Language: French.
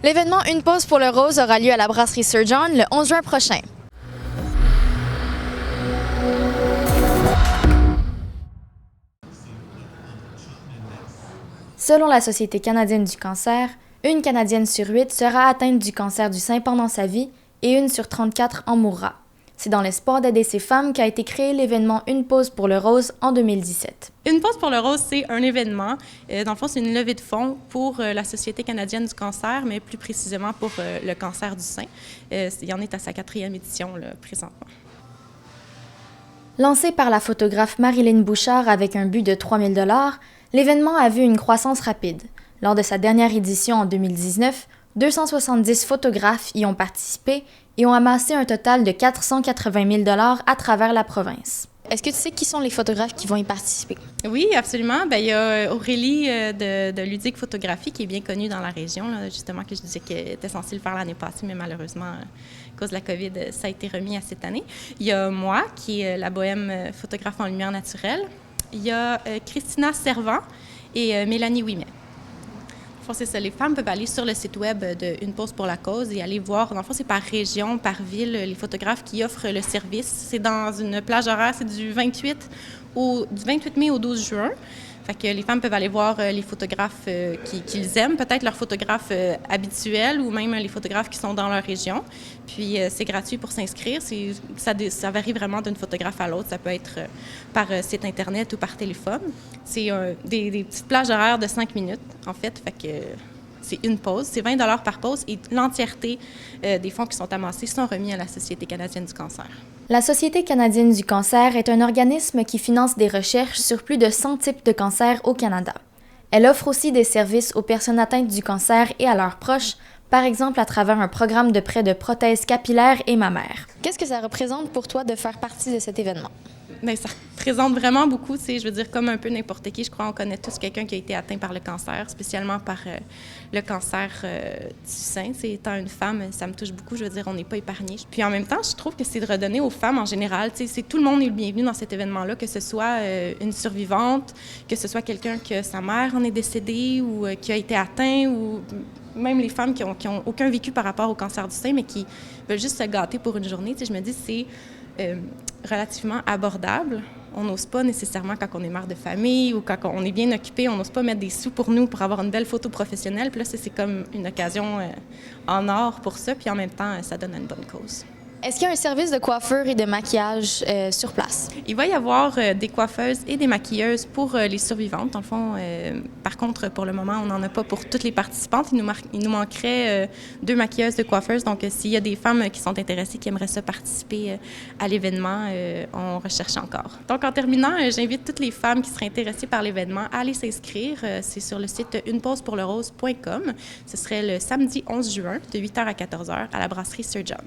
L'événement Une pause pour le rose aura lieu à la brasserie Sir John le 11 juin prochain. Selon la Société canadienne du cancer, une Canadienne sur 8 sera atteinte du cancer du sein pendant sa vie et une sur 34 en mourra. C'est dans l'espoir d'aider ces femmes qu'a été créé l'événement Une pause pour le rose en 2017. Une pause pour le rose, c'est un événement. Dans le fond, c'est une levée de fonds pour la Société canadienne du cancer, mais plus précisément pour le cancer du sein. Il en est à sa 4e édition là, présentement. Lancé par la photographe Marilyn Bouchard avec un but de 3 000 $, l'événement a vu une croissance rapide. Lors de sa dernière édition en 2019, 270 photographes y ont participé et ont amassé un total de 480 000 $ à travers la province. Est-ce que tu sais qui sont les photographes qui vont y participer? Oui, absolument. Bien, il y a Aurélie de Ludique Photographie qui est bien connue dans la région, là, justement, que je disais qu'elle était censée le faire l'année passée, mais malheureusement, à cause de la COVID, ça a été remis à cette année. Il y a moi, qui est la bohème photographe en lumière naturelle. Il y a Christina Servant et Mélanie Ouimet. C'est ça, les femmes peuvent aller sur le site web de Une pause pour la cause et aller voir, dans le fond, c'est par région, par ville, les photographes qui offrent le service. C'est dans une plage horaire, c'est du 28 mai au 12 juin. Fait que les femmes peuvent aller voir les photographes qu'ils aiment, peut-être leurs photographes habituels ou même les photographes qui sont dans leur région. Puis c'est gratuit pour s'inscrire. Ça varie vraiment d'une photographe à l'autre. Ça peut être par site Internet ou par téléphone. C'est des petites plages horaires de 5 minutes, en fait. Fait que c'est une pause. C'est 20 $ par pause et l'entièreté des fonds qui sont amassés sont remis à la Société canadienne du cancer. La Société canadienne du cancer est un organisme qui finance des recherches sur plus de 100 types de cancers au Canada. Elle offre aussi des services aux personnes atteintes du cancer et à leurs proches, par exemple à travers un programme de prêt de prothèses capillaires et mammaires. Qu'est-ce que ça représente pour toi de faire partie de cet événement? Bien, ça représente vraiment beaucoup, tu sais, je veux dire, comme un peu n'importe qui, je crois qu'on connaît tous quelqu'un qui a été atteint par le cancer, spécialement par le cancer du sein. Tu sais, étant une femme, ça me touche beaucoup, je veux dire, on n'est pas épargné. Puis en même temps, je trouve que c'est de redonner aux femmes en général, tu sais, tout le monde est le bienvenu dans cet événement-là, que ce soit une survivante, que ce soit quelqu'un que sa mère en est décédée ou qui a été atteint, ou même les femmes qui ont aucun vécu par rapport au cancer du sein, mais qui veulent juste se gâter pour une journée. Tu sais, je me dis, c'est relativement abordable. On n'ose pas nécessairement quand on est mère de famille ou quand on est bien occupé, on n'ose pas mettre des sous pour nous pour avoir une belle photo professionnelle. Puis là, c'est comme une occasion en or pour ça, puis en même temps, ça donne à une bonne cause. Est-ce qu'il y a un service de coiffure et de maquillage sur place? Il va y avoir des coiffeuses et des maquilleuses pour les survivantes. Dans le fond, par contre, pour le moment, on n'en a pas pour toutes les participantes. Il nous manquerait 2 maquilleuses de coiffeuses. Donc, s'il y a des femmes qui sont intéressées, qui aimeraient ça participer à l'événement, on recherche encore. Donc, en terminant, j'invite toutes les femmes qui seraient intéressées par l'événement à aller s'inscrire. C'est sur le site unepausepourlerose.com. Ce serait le samedi 11 juin de 8h à 14h à la brasserie Sir John.